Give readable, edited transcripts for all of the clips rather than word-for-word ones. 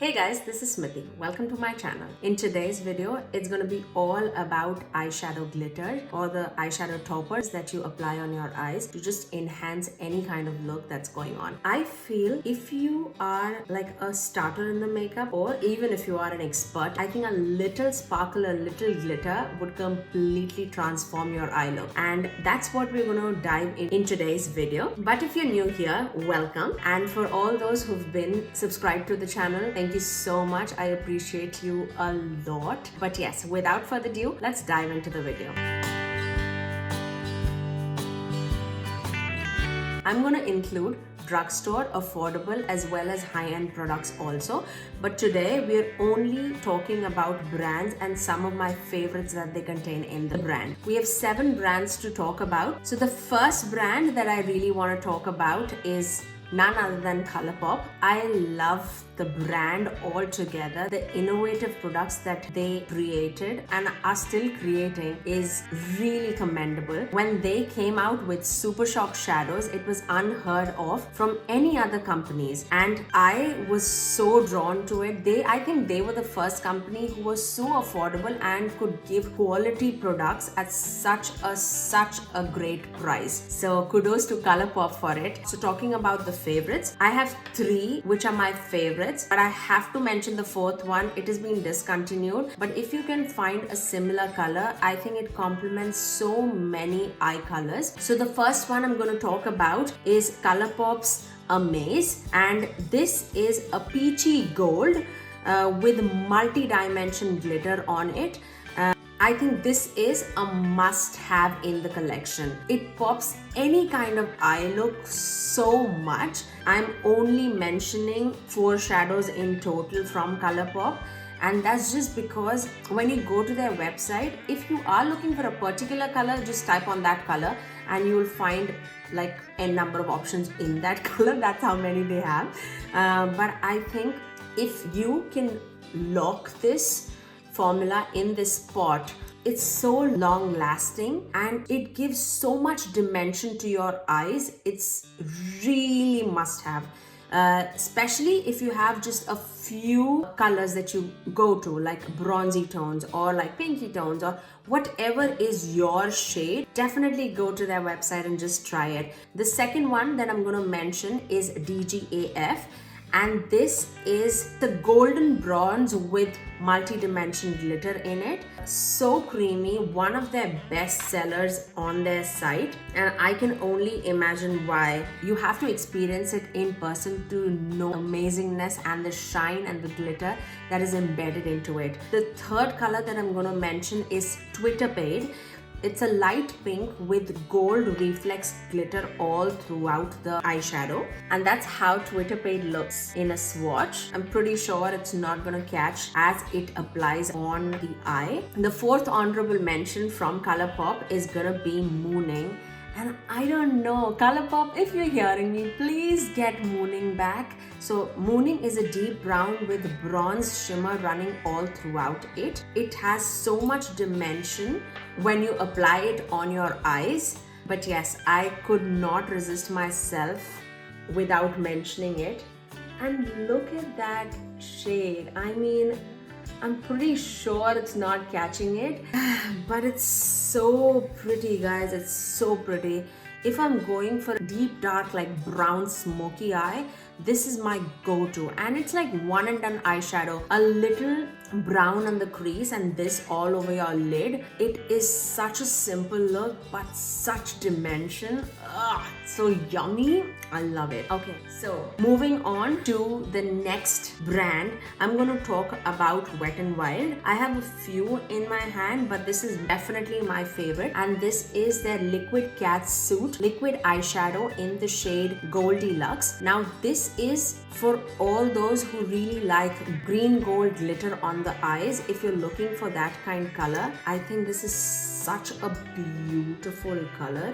Hey guys, this is Smithy. Welcome to my channel. In today's video, it's going to be all about eyeshadow glitter or the eyeshadow toppers that you apply on your eyes to just enhance any kind of look that's going on. I feel if you are like a starter in the makeup or even if you are an expert, I think a little sparkle, a little glitter would completely transform your eye look. And that's what we're going to dive in today's video. But if you're new here, welcome. And for all those who've been subscribed to the channel, thank you so much. I appreciate you a lot. But yes, without further ado, let's dive into the video. I'm going to include drugstore, affordable as well as high-end products also, but today we're only talking about brands and some of my favorites that they contain in the brand. We have 7 brands to talk about. So the first brand that I really want to talk about is none other than ColourPop. I love the brand altogether. The innovative products that they created and are still creating is really commendable. When they came out with Super Shock shadows, it was unheard of from any other companies, and I was so drawn to it. I think they were the first company who was so affordable and could give quality products at such a great price. So kudos to ColourPop for it. So talking about the favorites, I have 3 which are my favorites, but I have to mention the 4th one. It has been discontinued, but if you can find a similar color, I think it complements so many eye colors. So the first one I'm going to talk about is ColourPop's Amaze, and this is a peachy gold with multi-dimension glitter on it. I think this is a must-have in the collection. It pops any kind of eye look so much. I'm only mentioning 4 shadows in total from ColourPop, and that's just because when you go to their website, if you are looking for a particular color, just type on that color and you will find like a number of options in that color. That's how many they have. But I think if you can lock this formula in this pot, it's so long lasting and it gives so much dimension to your eyes. It's really must have, especially if you have just a few colors that you go to, like bronzy tones or like pinky tones or whatever is your shade. Definitely go to their website and just try it. The second one that I'm going to mention is DGAF, and this is the golden bronze with multi-dimension glitter in it. So creamy, one of their best sellers on their site, and I can only imagine why. You have to experience it in person to know amazingness and the shine and the glitter that is embedded into it. The third color that I'm going to mention is Twitter Paid. It's a light pink with gold reflex glitter all throughout the eyeshadow, and that's how Twitter Paid looks in a swatch. I'm pretty sure it's not gonna catch as it applies on the eye. The 4th honorable mention from ColourPop is gonna be Mooning. And I don't know, ColourPop, if you're hearing me, please get Mooning back. So Mooning is a deep brown with bronze shimmer running all throughout it. It has so much dimension when you apply it on your eyes. But yes, I could not resist myself without mentioning it. And look at that shade. I mean, I'm pretty sure it's not catching it, but it's so pretty, guys. It's so pretty. If I'm going for a deep dark like brown smoky eye, this is my go-to, and it's like one and done eyeshadow. A little brown on the crease and this all over your lid. It is such a simple look but such dimension. So yummy. I love it. Okay, so moving on to the next brand, I'm going to talk about Wet n Wild. I have a few in my hand, but this is definitely my favorite, and this is their Liquid Catsuit liquid eyeshadow in the shade Goldilux. Now this is for all those who really like green gold glitter on the eyes. If you're looking for that kind color, I think this is such a beautiful color,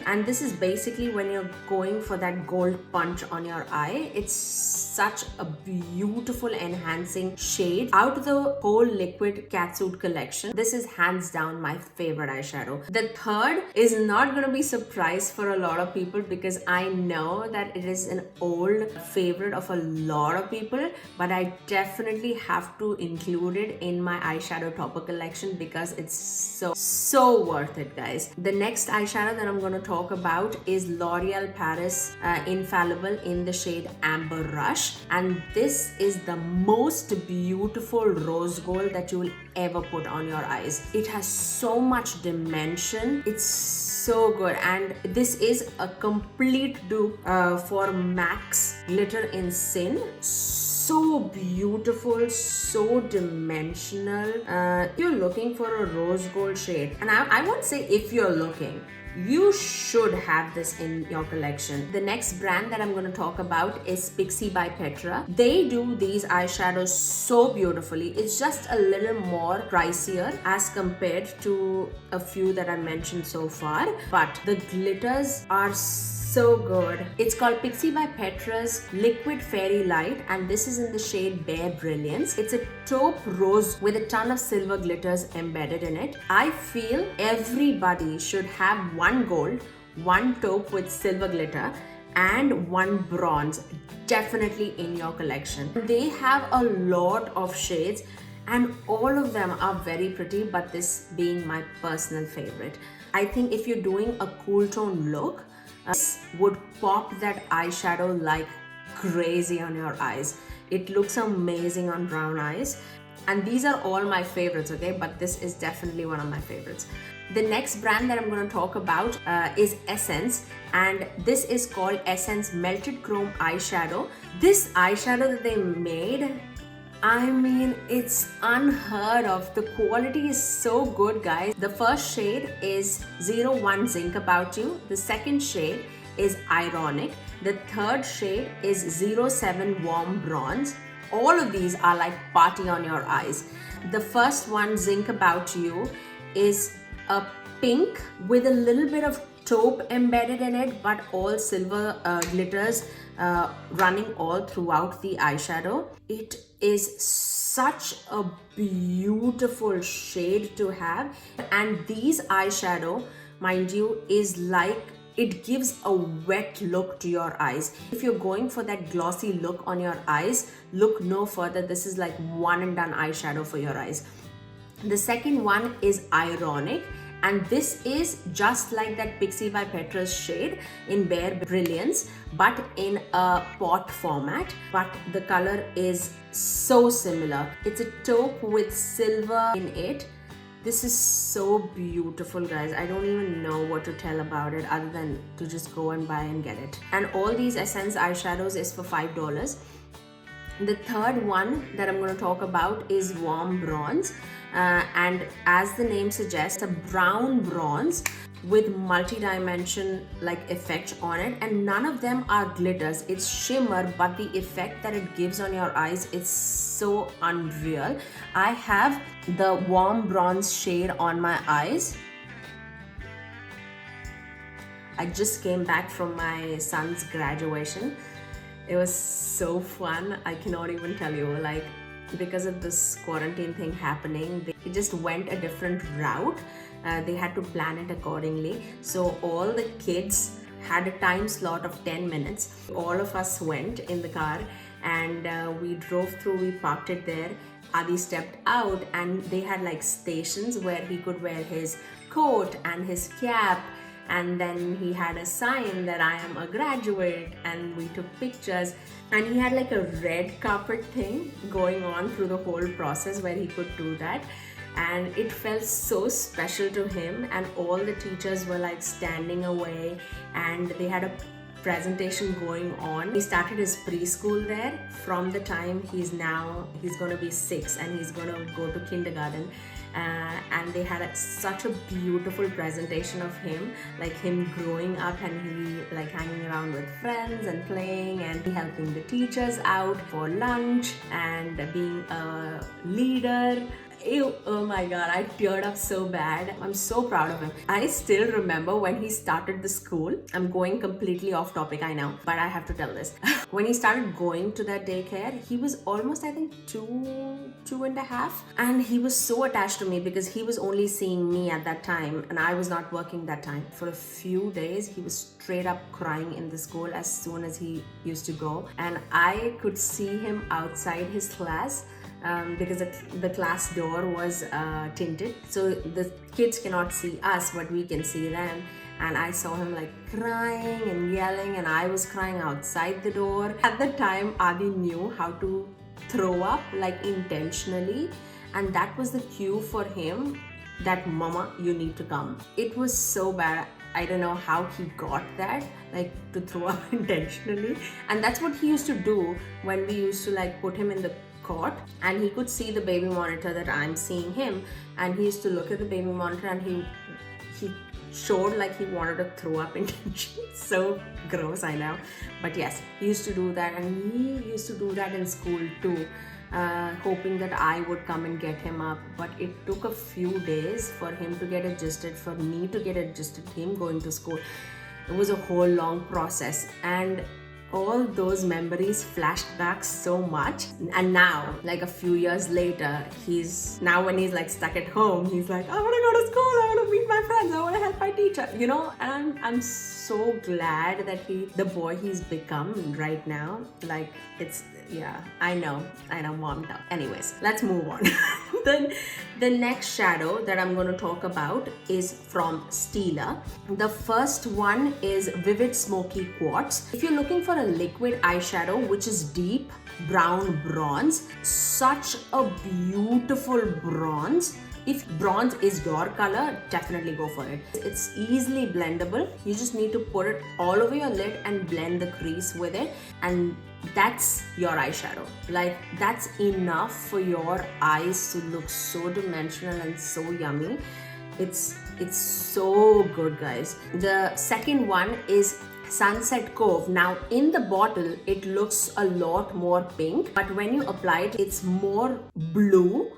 and this is basically when you're going for that gold punch on your eye. It's such a beautiful enhancing shade. Out of the whole Liquid Catsuit collection, this is hands down my favorite eyeshadow. The third is not going to be surprise for a lot of people because I know that it is an old favorite of of a lot of people, but I definitely have to include it in my eyeshadow topper collection because it's so worth it, guys. The next eyeshadow that I'm going to talk about is L'Oreal Paris Infallible in the shade Amber Rush, and this is the most beautiful rose gold that you will ever put on your eyes. It has so much dimension. It's so good, and this is a complete dupe for MAC's Glitter in Sin. So beautiful, so dimensional. If you're looking for a rose gold shade, and I won't say if you're looking, you should have this in your collection. The next brand that I'm going to talk about is Pixi by Petra. They do these eyeshadows so beautifully. It's just a little more pricier as compared to a few that I mentioned so far, but the glitters are so good. It's called Pixi by Petra's Liquid Fairy Light, and this is in the shade Bare Brilliance. It's a taupe rose with a ton of silver glitters embedded in it. I feel everybody should have one gold, one taupe with silver glitter, and one bronze definitely in your collection. They have a lot of shades and all of them are very pretty, but this being my personal favorite. I think if you're doing a cool tone look, this would pop that eyeshadow like crazy on your eyes. It looks amazing on brown eyes, and these are all my favorites, okay, but this is definitely one of my favorites. The next brand that I'm going to talk about is Essence, and this is called Essence Melted Chrome Eyeshadow. This eyeshadow that they made, I mean, it's unheard of. The quality is so good, guys. The first shade is 01 Zinc About You. The second shade is Ironic. The third shade is 07 Warm Bronze. All of these are like party on your eyes. The first one, Zinc About You, is a pink with a little bit of taupe embedded in it, but all silver glitters running all throughout the eyeshadow. It is such a beautiful shade to have, and these eyeshadow, mind you, is like, it gives a wet look to your eyes. If you're going for that glossy look on your eyes, look no further. This is like one and done eyeshadow for your eyes. The second one is Ironic, and this is just like that Pixi by Petra's shade in Bare Brilliance, but in a pot format, but the color is so similar. It's a taupe with silver in it. This is so beautiful, guys. I don't even know what to tell about it other than to just go and buy and get it. And all these Essence eyeshadows is for $5. The third one that I'm going to talk about is Warm Bronze, and as the name suggests, a brown bronze with multi-dimension like effect on it, and none of them are glitters. It's shimmer, but the effect that it gives on your eyes, it's so unreal. I have the Warm Bronze shade on my eyes. I just came back from my son's graduation. It was so fun. I cannot even tell you, like, because of this quarantine thing happening, they just went a different route. They had to plan it accordingly. So all the kids had a time slot of 10 minutes. All of us went in the car and we drove through, we parked it there. Adi stepped out and they had like stations where he could wear his coat and his cap, and then he had a sign that I am a graduate, and we took pictures, and he had like a red carpet thing going on through the whole process where he could do that, and it felt so special to him. And all the teachers were like standing away and they had a presentation going on. He started his preschool there. From the time he's going to be 6 and he's going to go to kindergarten, and they had such a beautiful presentation of him, like him growing up, and he like hanging around with friends and playing and helping the teachers out for lunch and being a leader. Ew, oh my god, I teared up so bad. I'm so proud of him. I still remember when he started the school. I'm going completely off topic, I know, but I have to tell this. When he started going to that daycare, he was almost, I think, two and a half. And he was so attached to me because he was only seeing me at that time and I was not working that time. For a few days, he was straight up crying in the school as soon as he used to go. And I could see him outside his class. Because the class door was tinted, so the kids cannot see us, but we can see them. And I saw him like crying and yelling, and I was crying outside the door. At the time, Adi knew how to throw up like intentionally, and that was the cue for him that mama, you need to come. It was so bad. I don't know how he got that, like to throw up intentionally. And that's what he used to do when we used to like put him in the cot, and he could see the baby monitor that I'm seeing him, and he used to look at the baby monitor and he showed like he wanted to throw up intentionally. So gross, I know. But yes, he used to do that, and he used to do that in school too. Hoping that I would come and get him up, but it took a few days for him to get adjusted, for me to get adjusted, him going to school. It was a whole long process, and all those memories flashed back so much. And now, like a few years later, when he's like stuck at home, he's like, I want to go to school, I want to meet my friends, I want to help my teacher, you know. And I'm so glad that the boy he's become right now. Like, it's, yeah, I know, mom. Anyways, let's move on. Then the next shadow that I'm going to talk about is from Stila. The first one is Vivid Smoky Quartz. If you're looking for a liquid eyeshadow which is deep brown bronze, such a beautiful bronze. If bronze is your color, definitely go for it. It's easily blendable. You just need to put it all over your lid and blend the crease with it, and that's your eyeshadow. Like, that's enough for your eyes to look so dimensional and so yummy. It's so good, guys. The second one is Sunset Cove. Now in the bottle it looks a lot more pink, but when you apply it, it's more blue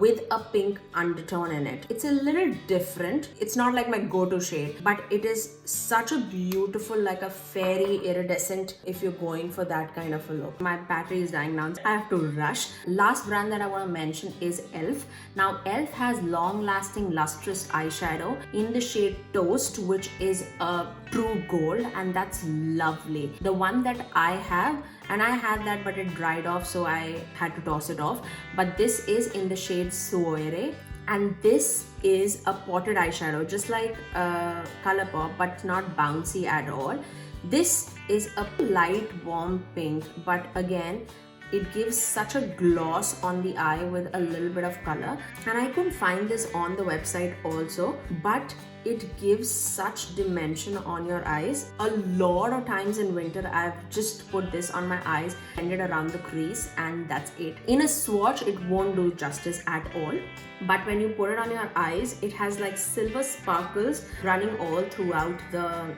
with a pink undertone in it. It's a little different. It's not like my go-to shade, but it is such a beautiful, like a fairy iridescent if you're going for that kind of a look. My battery is dying now, so I have to rush. Last brand that I want to mention is e.l.f. Now e.l.f. has long-lasting lustrous eyeshadow in the shade Toast, which is a true gold, and that's lovely. The one that I have, and I had that but it dried off, so I had to toss it off, but this is in the shade Soiree, and this is a potted eyeshadow, just like Colourpop, but not bouncy at all. This is a light warm pink, but again it gives such a gloss on the eye with a little bit of color, and I couldn't find this on the website also, but it gives such dimension on your eyes. A lot of times in winter, I've just put this on my eyes, ended around the crease, and that's it. In a swatch, it won't do justice at all. But when you put it on your eyes, it has like silver sparkles running all throughout the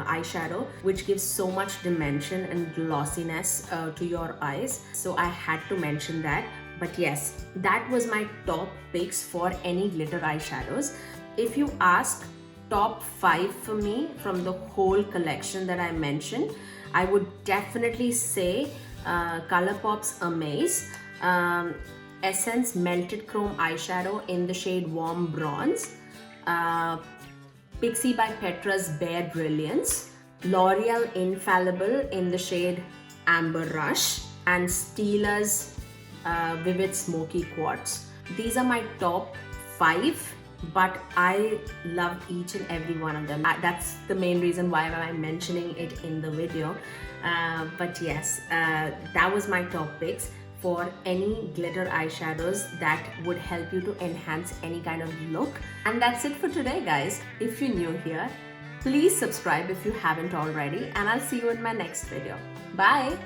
eyeshadow, which gives so much dimension and glossiness to your eyes. So I had to mention that. But yes, that was my top picks for any glitter eyeshadows. If you ask top 5 for me from the whole collection that I mentioned, I would definitely say Colourpop's Amaze, Essence Melted Chrome Eyeshadow in the shade Warm Bronze, Pixie by Petra's Bare Brilliance, L'Oreal Infallible in the shade Amber Rush, and Stila's Vivid Smoky Quartz. These are my top 5, but I love each and every one of them. That's the main reason why I'm mentioning it in the video. But yes, that was my top picks for any glitter eyeshadows that would help you to enhance any kind of look. And that's it for today, guys. If you're new here, please subscribe if you haven't already, and I'll see you in my next video. Bye!